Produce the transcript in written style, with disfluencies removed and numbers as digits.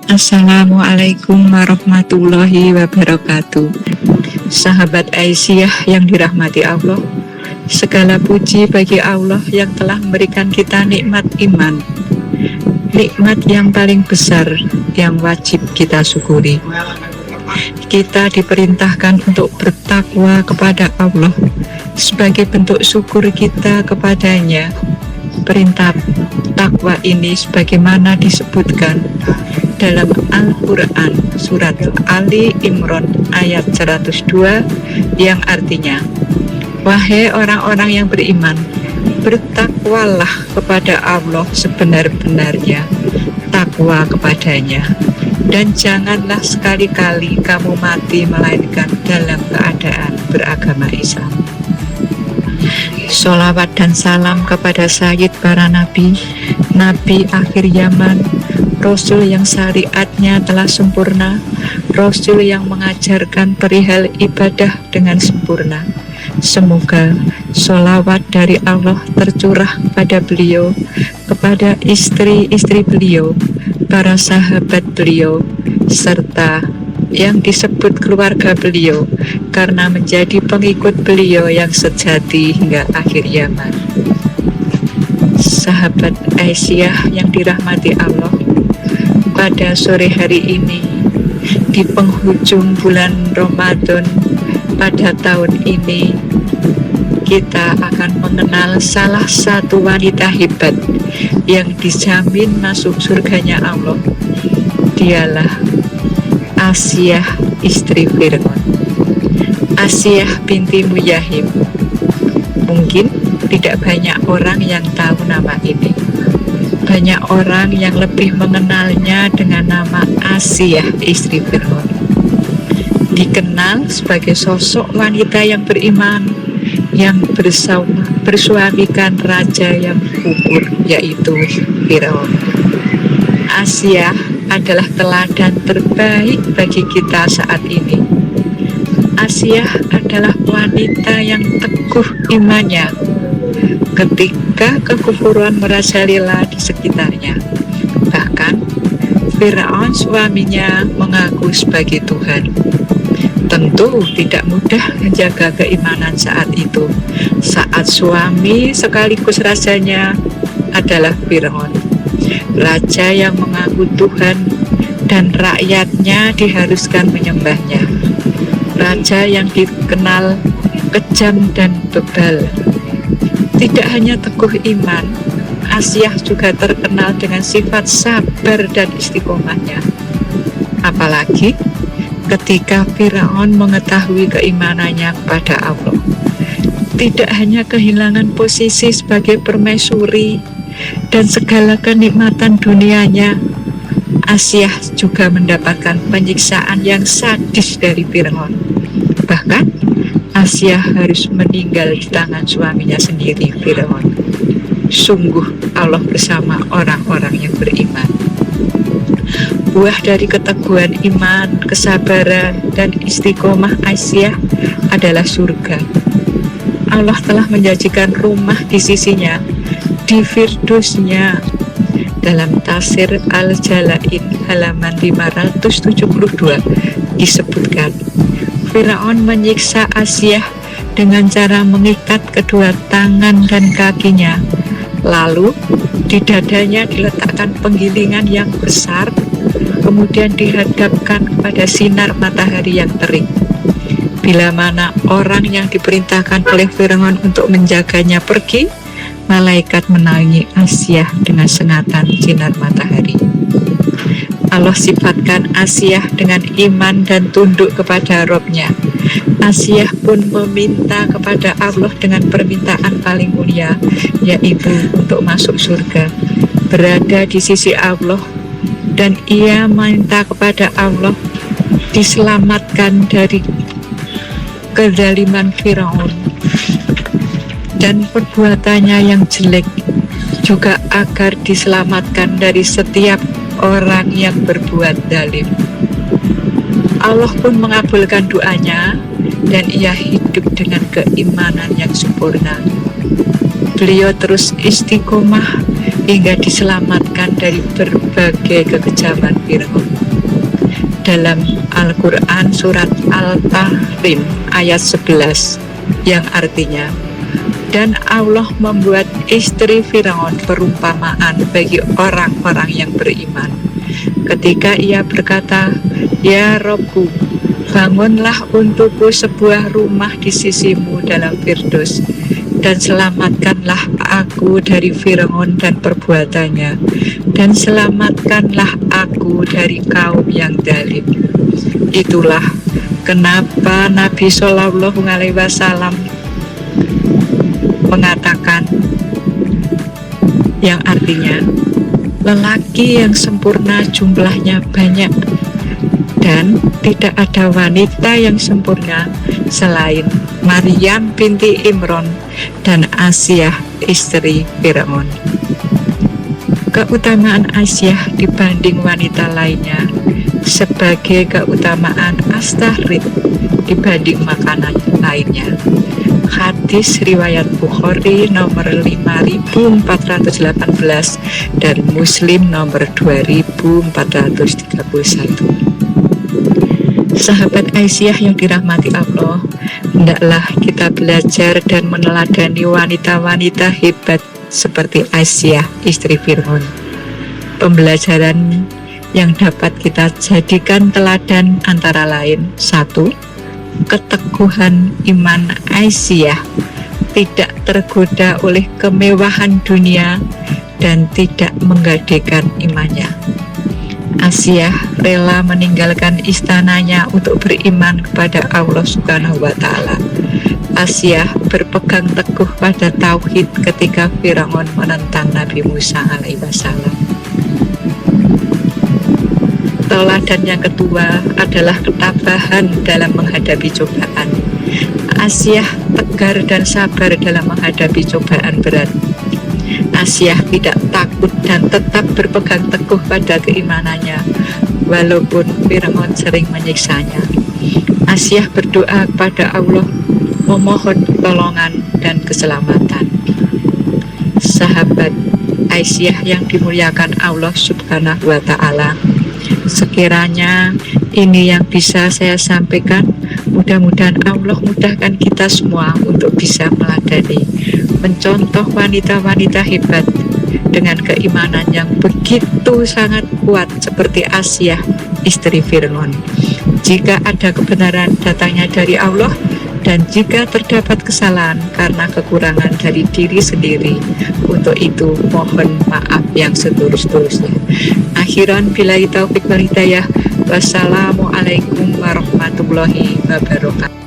Assalamualaikum warahmatullahi wabarakatuh. Sahabat Aisyah yang dirahmati Allah, segala puji bagi Allah yang telah memberikan kita nikmat iman, nikmat yang paling besar yang wajib kita syukuri. Kita diperintahkan untuk bertakwa kepada Allah sebagai bentuk syukur kita kepadanya. Perintah takwa ini sebagaimana disebutkan dalam Al-Quran surat Ali Imran ayat 102 yang artinya, wahai orang-orang yang beriman, bertakwalah kepada Allah sebenar-benarnya takwa kepadanya, dan janganlah sekali-kali kamu mati melainkan dalam keadaan beragama Islam. Sholawat dan salam kepada Sayyid para Nabi, Nabi akhir zaman, Rasul yang syariatnya telah sempurna, Rasul yang mengajarkan perihal ibadah dengan sempurna. Semoga sholawat dari Allah tercurah pada beliau, kepada istri-istri beliau, para sahabat beliau, serta yang disebut keluarga beliau karena menjadi pengikut beliau yang sejati hingga akhir zaman. Sahabat Aisyah yang dirahmati Allah, pada sore hari ini di penghujung bulan Ramadan pada tahun ini, kita akan mengenal salah satu wanita hebat yang dijamin masuk surganya Allah. Dialah Asiyah istri Fir'aun, Asiyah binti Muyahim. Mungkin tidak banyak orang yang tahu nama ini. Banyak orang yang lebih mengenalnya dengan nama Asiyah istri Fir'aun. Dikenal sebagai sosok wanita yang beriman, yang bersuamikan raja yang kufur, yaitu Fir'aun. Asiyah adalah teladan terbaik bagi kita saat ini. Asiyah adalah wanita yang teguh imannya ketika kekufuran merajalela di sekitarnya. Bahkan Fir'aun suaminya mengaku sebagai Tuhan. Tentu tidak mudah menjaga keimanan saat itu, saat suami sekaligus rajanya adalah Fir'aun, raja yang mengaku Tuhan dan rakyatnya diharuskan menyembahnya, raja yang dikenal kejam dan bebal. Tidak hanya teguh iman, Asiyah juga terkenal dengan sifat sabar dan istiqomahnya. Apalagi ketika Fir'aun mengetahui keimanannya kepada Allah, tidak hanya kehilangan posisi sebagai permaisuri dan segala kenikmatan dunianya, Asiyah juga mendapatkan penyiksaan yang sadis dari Fir'aun. Bahkan Asiyah harus meninggal di tangan suaminya sendiri, Fir'aun. Sungguh Allah bersama orang-orang yang beriman. Buah dari keteguhan iman, kesabaran, dan istiqomah Asiyah adalah surga. Allah telah menjanjikan rumah di sisinya, di Firdausnya. Dalam tafsir Al-Jala'in halaman 572 disebutkan, Fir'aun menyiksa Asiyah dengan cara mengikat kedua tangan dan kakinya. Lalu di dadanya diletakkan penggilingan yang besar, kemudian dihadapkan kepada sinar matahari yang terik. Bila mana orang yang diperintahkan oleh Fir'aun untuk menjaganya pergi, malaikat menaungi Asiyah dengan sengatan sinar matahari. Allah sifatkan Asiyah dengan iman dan tunduk kepada Robnya. Asiyah pun meminta kepada Allah dengan permintaan paling mulia, yaitu untuk masuk surga, berada di sisi Allah, dan ia minta kepada Allah diselamatkan dari kezaliman Fir'aun dan perbuatannya yang jelek, juga agar diselamatkan dari setiap orang yang berbuat zalim. Allah pun mengabulkan doanya dan ia hidup dengan keimanan yang sempurna. Beliau terus istiqomah hingga diselamatkan dari berbagai kekejaman Firaun. Dalam Al-Quran surat Al-Tahrim ayat 11 yang artinya, dan Allah membuat istri Firaun perumpamaan bagi orang-orang yang beriman ketika ia berkata, "Ya Robku, bangunlah untukku sebuah rumah di sisimu dalam Firdaus, dan selamatkanlah aku dari Firaun dan perbuatannya, dan selamatkanlah aku dari kaum yang zalim." Itulah kenapa Nabi Shallallahu Alaihi Wasallam mengatakan, yang artinya, lelaki yang sempurna jumlahnya banyak, dan tidak ada wanita yang sempurna selain Maryam binti Imron dan Asiyah istri Firaun. Keutamaan Asiyah dibanding wanita lainnya sebagai keutamaan Astahrid dibanding makanan lainnya. Hadis riwayat Bukhari nomor 5418 dan Muslim nomor 2431. Sahabat Aisyah yang dirahmati Allah, hendaklah kita belajar dan meneladani wanita-wanita hebat seperti Aisyah istri Fir'aun. Pembelajaran yang dapat kita jadikan teladan antara lain: 1. Keteguhan iman Aisyah, tidak tergoda oleh kemewahan dunia dan tidak menggadaikan imannya. Aisyah rela meninggalkan istananya untuk beriman kepada Allah Subhanahu wa Ta'ala. Aisyah berpegang teguh pada tauhid ketika Firaun menentang Nabi Musa alaihi wasallam. Teladan yang kedua adalah ketabahan dalam menghadapi cobaan. Aisyah tegar dan sabar dalam menghadapi cobaan berat. Aisyah tidak takut dan tetap berpegang teguh pada keimanannya walaupun Firaun sering menyiksanya. Aisyah berdoa kepada Allah, memohon pertolongan dan keselamatan. Sahabat Aisyah yang dimuliakan Allah Subhanahu wa Ta'ala, sekiranya ini yang bisa saya sampaikan, mudah-mudahan Allah mudahkan kita semua untuk bisa meladani, mencontoh wanita-wanita hebat dengan keimanan yang begitu sangat kuat seperti Aisyah istri Fir'aun. Jika ada kebenaran, datangnya dari Allah, dan jika terdapat kesalahan karena kekurangan dari diri sendiri, untuk itu mohon maaf yang setulus-tulusnya. Akhiran billahi taufik wal hidayah. Wassalamualaikum warahmatullahi wabarakatuh.